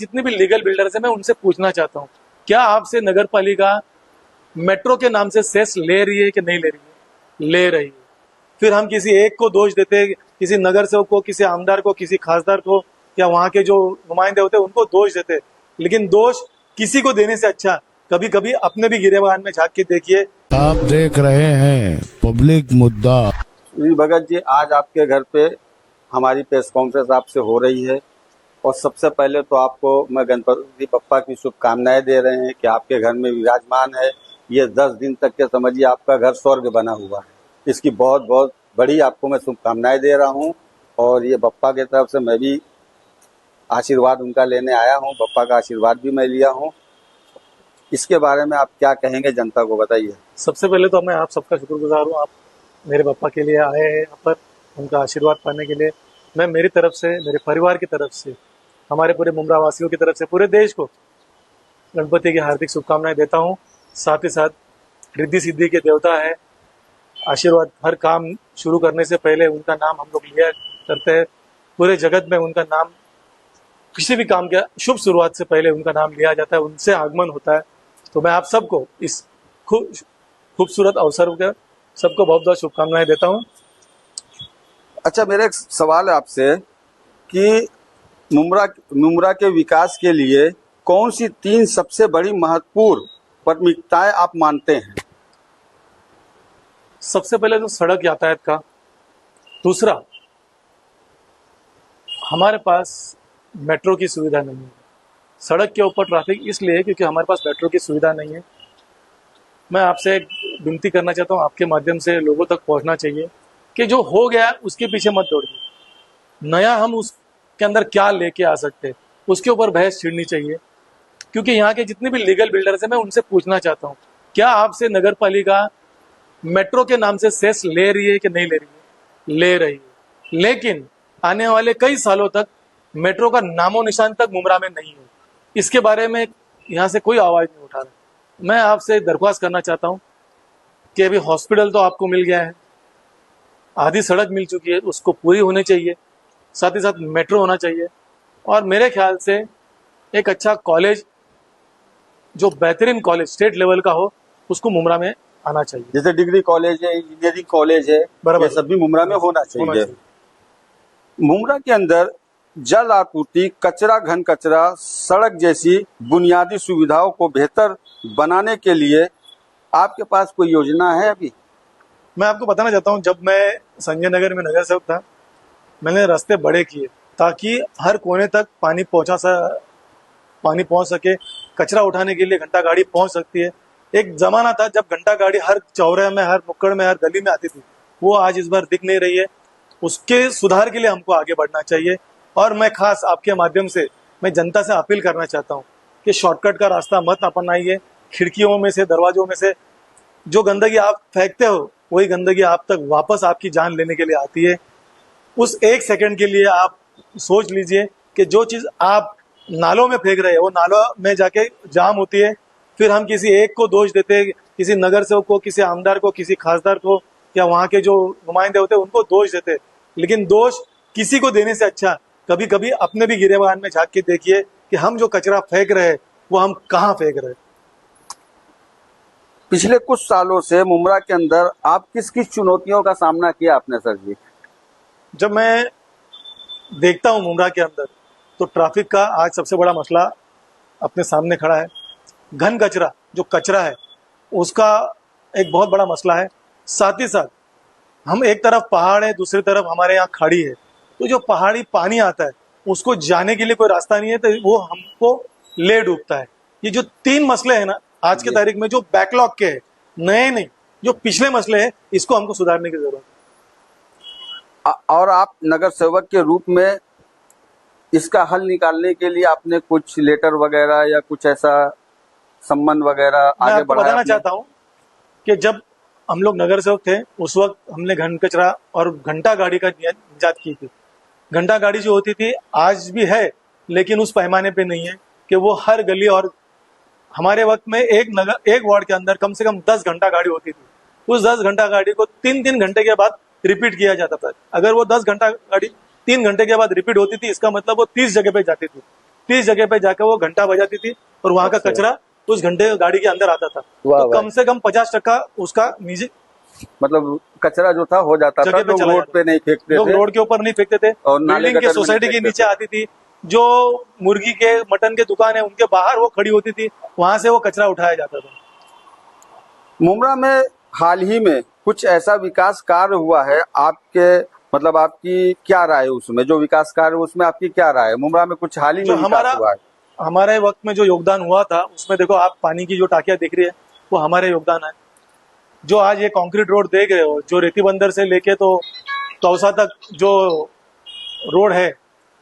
जितने भी legal builders हैं मैं उनसे पूछना चाहता हूँ, क्या आपसे नगर पालिका मेट्रो के नाम से सेस ले रही है कि नहीं ले रही है? ले रही है। फिर हम किसी एक को दोष देते, किसी नगर सेवक को, किसी आमदार को, किसी खासदार को, या वहां के जो नुमाइंदे होते हैं उनको दोष देते। लेकिन दोष किसी को देने से अच्छा कभी कभी अपने भी गिरेबान में झांक के देखिए। आप देख रहे हैं पब्लिक मुद्दा। श्री भगत जी, आज आपके घर पे हमारी प्रेस कॉन्फ्रेंस आपसे हो रही है और सबसे पहले तो आपको मैं गणपति बप्पा की शुभकामनाएं दे रहे हैं कि आपके घर में विराजमान है। ये 10 दिन तक के समझिए आपका घर स्वर्ग बना हुआ है। इसकी बहुत बहुत बड़ी आपको मैं शुभकामनाएं दे रहा हूं और ये बप्पा की तरफ से मैं भी आशीर्वाद उनका लेने आया हूं। बप्पा का आशीर्वाद भी मैं लिया हूं। इसके बारे में आप क्या कहेंगे, जनता को बताइए। सबसे पहले तो मैं आप सबका शुक्रगुजार हूँ, आप मेरे पापा के लिए आए हैं यहाँ पर उनका आशीर्वाद पाने के लिए। मैं मेरी तरफ से, मेरे परिवार की तरफ से, हमारे पूरे मुमरा वासियों की तरफ से पूरे देश को गणपति की हार्दिक शुभकामनाएं देता हूँ। साथ ही साथ रिद्धि सिद्धि के देवता है, आशीर्वाद हर काम शुरू करने से पहले उनका नाम हम लोग लिया करते हैं। पूरे जगत में उनका नाम, किसी भी काम के शुभ शुरुआत से पहले उनका नाम लिया जाता है, उनसे आगमन होता है। तो मैं आप सबको इस खूबसूरत अवसर के सबको बहुत बहुत शुभकामनाएं देता हूँ। अच्छा, मेरा एक सवाल है आपसे कि मुमरा के विकास के लिए कौन सी 3 सबसे बड़ी महत्वपूर्ण प्राथमिकताएं आप मानते हैं? सबसे पहले तो सड़क यातायात का, दूसरा हमारे पास मेट्रो की सुविधा नहीं है। सड़क के ऊपर ट्रैफिक इसलिए है क्योंकि हमारे पास मेट्रो की सुविधा नहीं है। मैं आपसे एक विनती करना चाहता हूँ, आपके माध्यम से लोगों तक पहुंचना चाहिए कि जो हो गया उसके पीछे मत दौड़िए। नया हम उसके अंदर क्या लेके आ सकते हैं उसके ऊपर बहस छिड़नी चाहिए। क्योंकि यहाँ के जितने भी लीगल बिल्डर्स हैं मैं उनसे पूछना चाहता हूँ, क्या आपसे नगर पालिका मेट्रो के नाम से सेस ले रही है कि नहीं ले रही है? ले रही है। लेकिन आने वाले कई सालों तक मेट्रो का नामो निशान तक मुमरा में नहीं है। इसके बारे में यहाँ से कोई आवाज नहीं उठा रहा। मैं आपसे दरख्वास्त करना चाहता हूँ कि अभी हॉस्पिटल तो आपको मिल गया है, आधी सड़क मिल चुकी है, उसको पूरी होनी चाहिए। साथ ही साथ मेट्रो होना चाहिए और मेरे ख्याल से एक अच्छा कॉलेज, जो बेहतरीन कॉलेज स्टेट लेवल का हो, उसको मुमरा में आना चाहिए। जैसे डिग्री कॉलेज है, इंजीनियरिंग कॉलेज है, ये सब भी मुमरा में होना चाहिए। मुमरा के अंदर जल आपूर्ति, कचरा, घन कचरा, सड़क जैसी बुनियादी सुविधाओं को बेहतर बनाने के लिए आपके पास कोई योजना है अभी? मैं आपको बताना चाहता हूँ, जब मैं संजय नगर में नगर सेवक था, मैंने रास्ते बड़े किए ताकि हर कोने तक पानी पहुंच सके। कचरा उठाने के लिए घंटा गाड़ी पहुंच सकती है। एक जमाना था जब घंटा गाड़ी हर चौराहे में, हर नुक्कड़ में, हर गली में आती थी, वो आज इस बार दिख नहीं रही है। उसके सुधार के लिए हमको आगे बढ़ना चाहिए। और मैं खास आपके माध्यम से मैं जनता से अपील करना चाहता हूँ कि शॉर्टकट का रास्ता मत अपनाइए। खिड़कियों में से, दरवाजों में से जो गंदगी आप फेंकते हो वही गंदगी आप तक वापस आपकी जान लेने के लिए आती है। उस एक सेकंड के लिए आप सोच लीजिए कि जो चीज आप नालों में फेंक रहे हो वो नालों में जाके जाम होती है। फिर हम किसी एक को दोष देते, किसी नगर सेवक को, किसी आमदार को, किसी खासदार को, या वहां के जो नुमाइंदे होते हैं उनको दोष देते। लेकिन दोष किसी को देने से अच्छा कभी कभी अपने भी गिरेबान में झांक के देखिए कि हम जो कचरा फेंक रहे हैं वो हम कहाँ फेंक रहे हैं। पिछले कुछ सालों से मुमरा के अंदर आप किस किस चुनौतियों का सामना किया आपने सर जी? जब मैं देखता हूँ मुमरा के अंदर तो ट्रैफिक का आज सबसे बड़ा मसला अपने सामने खड़ा है। घन कचरा, जो कचरा है, उसका एक बहुत बड़ा मसला है। साथ ही साथ हम एक तरफ पहाड़ है, दूसरी तरफ हमारे यहाँ खाड़ी है, तो जो पहाड़ी पानी आता है उसको जाने के लिए कोई रास्ता नहीं है, तो वो हमको ले डूबता है। ये जो 3 मसले हैं ना आज के तारीख में, जो बैकलॉग के हैं, नए नहीं, जो पिछले मसले हैं, इसको हमको सुधारने की जरूरत है। और आप नगर सेवक के रूप में इसका हल निकालने के लिए आपने कुछ लेटर वगैरह या कुछ ऐसा सम्मान वगैरह आगे बढ़ाया? बताना चाहता हूँ कि जब हम लोग नगर सेवक थे उस वक्त हमने घन कचरा और घंटा गाड़ी का इजाद की थी। घंटा गाड़ी जो होती थी आज भी है, लेकिन उस पैमाने पे नहीं है कि वो हर गली, और हमारे वक्त में एक वार्ड के अंदर कम से कम 10 घंटा गाड़ी होती थी। उस 10 घंटा गाड़ी को 3-3 घंटे के बाद रिपीट किया जाता था। अगर वो 10 घंटा गाड़ी 3 घंटे के बाद रिपीट होती थी, इसका मतलब वो 30 जगह पे जाती थी। 30 जगह पे जाकर वो घंटा बजाती थी और वहां का अच्छा। कचरा उस घंटे गाड़ी के अंदर आता था। वाह, तो वाह। कम से कम 50% उसका निजी मतलब कचरा जो था हो जाता था, जगह पे लोग चला रोड जाता पे नहीं फेंकते लोग थे रोड के ऊपर नहीं फेंकते थे, और नाले बिल्डिंग के गटर में नहीं सोसाइटी के फेंकते नीचे थे। आती थी। जो मुर्गी के मटन के दुकान है उनके बाहर वो खड़ी होती थी, वहां से वो कचरा उठाया जाता था। मुमरा में हाल ही में कुछ ऐसा विकास कार्य हुआ है आपके, मतलब आपकी क्या राय है उसमें, जो विकास कार्य उसमें आपकी क्या राय है? मुमरा में कुछ हाल ही जो में विकास हुआ है? हमारे वक्त में जो योगदान हुआ था उसमें देखो, आप पानी की जो टाकियां दिख रही है वो हमारे योगदान है। जो आज ये कंक्रीट रोड देख रहे हो, जो रेती बंदर से लेके तो तौसा तक जो रोड है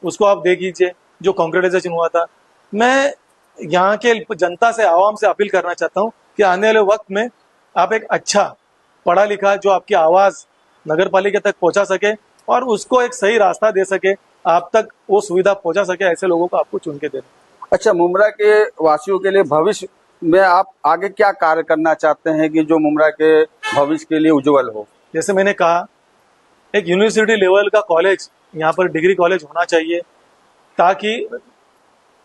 उसको आप देख लीजिए, जो कंक्रीटाइजेशन हुआ था। मैं यहाँ के जनता से, आवाम से अपील करना चाहता हूँ कि आने वाले वक्त में आप एक अच्छा पढ़ा लिखा जो आपकी आवाज नगर पालिका तक पहुंचा सके और उसको एक सही रास्ता दे सके, आप तक वो सुविधा पहुंचा सके, ऐसे लोगों को आपको चुन के देना। अच्छा, मुमरा के वासियों के लिए भविष्य में आप आगे क्या कार्य करना चाहते हैं कि जो मुमरा के भविष्य के लिए उज्जवल हो? जैसे मैंने कहा, एक यूनिवर्सिटी लेवल का कॉलेज यहाँ पर डिग्री कॉलेज होना चाहिए, ताकि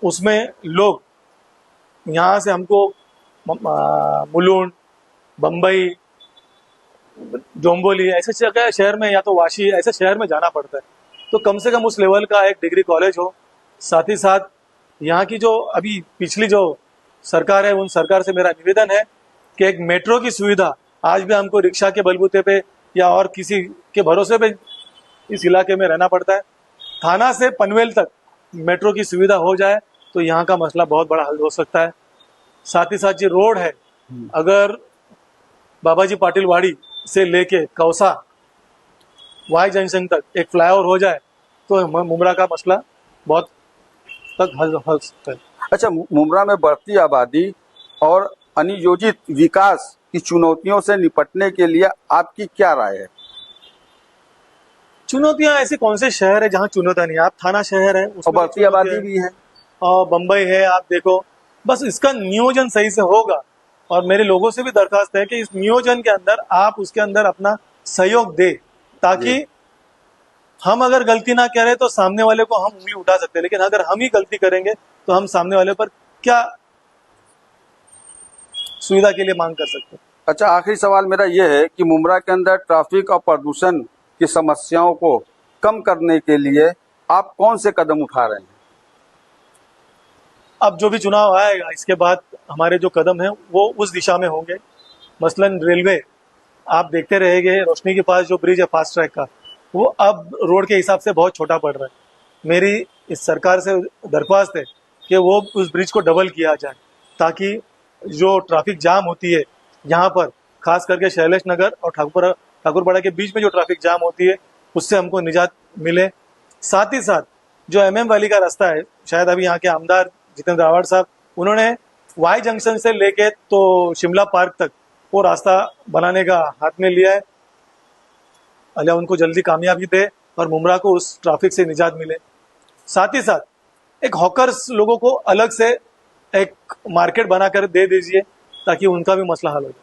उसमें लोग यहाँ से हमको मुलुंड, बम्बई, डोंबोली ऐसे जगह शहर में या तो वाशी ऐसे शहर में जाना पड़ता है, तो कम से कम उस लेवल का एक डिग्री कॉलेज हो। साथ ही साथ यहाँ की जो अभी पिछली जो सरकार है, उन सरकार से मेरा निवेदन है कि एक मेट्रो की सुविधा, आज भी हमको रिक्शा के बलबूते पे या और किसी के भरोसे पे इस इलाके में रहना पड़ता है। थाना से पनवेल तक मेट्रो की सुविधा हो जाए तो यहाँ का मसला बहुत बड़ा हल हो सकता है। साथ ही साथ जो रोड है, अगर बाबाजी पाटिल वाड़ी से लेके कौसा वाई जंक्शन तक एक फ्लाईओवर हो जाए तो मुमरा का मसला बहुत तक हल सकता है। अच्छा, मुमरा में बढ़ती आबादी और अनियोजित विकास की चुनौतियों से निपटने के लिए आपकी क्या राय है? चुनौतियां ऐसे कौन से शहर है जहाँ चुनौतियां नहीं है? आप थाना शहर है और उसमें बढ़ती आबादी भी है। और बम्बई है, आप देखो, बस इसका नियोजन सही से होगा। और मेरे लोगों से भी दरखास्त है कि इस नियोजन के अंदर आप उसके अंदर अपना सहयोग दे, ताकि हम अगर गलती ना करें तो सामने वाले को हम उंगली उठा सकते हैं, लेकिन अगर हम ही गलती करेंगे तो हम सामने वाले पर क्या सुविधा के लिए मांग कर सकते हैं। अच्छा, आखिरी सवाल मेरा यह है कि मुमरा के अंदर ट्रैफिक और प्रदूषण की समस्याओं को कम करने के लिए आप कौन से कदम उठा रहे हैं? अब जो भी चुनाव आएगा इसके बाद हमारे जो कदम है वो उस दिशा में होंगे। मसलन रेलवे, आप देखते रहेंगे रोशनी के पास जो ब्रिज है फास्ट ट्रैक का, वो अब रोड के हिसाब से बहुत छोटा पड़ रहा है। मेरी इस सरकार से दरख्वास्त है कि वो उस ब्रिज को डबल किया जाए, ताकि जो ट्रैफिक जाम होती है यहाँ पर, खास करके शैलेश नगर और ठाकुरपाड़ा के बीच में जो ट्रैफिक जाम होती है उससे हमको निजात मिले। साथ ही साथ जो MM वैली का रास्ता है, शायद अभी यहाँ के आमदार जितेंद्र रावत साहब, उन्होंने वाई जंक्शन से लेके तो शिमला पार्क तक वो रास्ता बनाने का हाथ में लिया है। अल्लाह उनको जल्दी कामयाबी दे और मुमरा को उस ट्रैफिक से निजात मिले। साथ ही साथ एक हॉकर्स लोगों को अलग से एक मार्केट बनाकर दे दीजिए, ताकि उनका भी मसला हल हो जाए।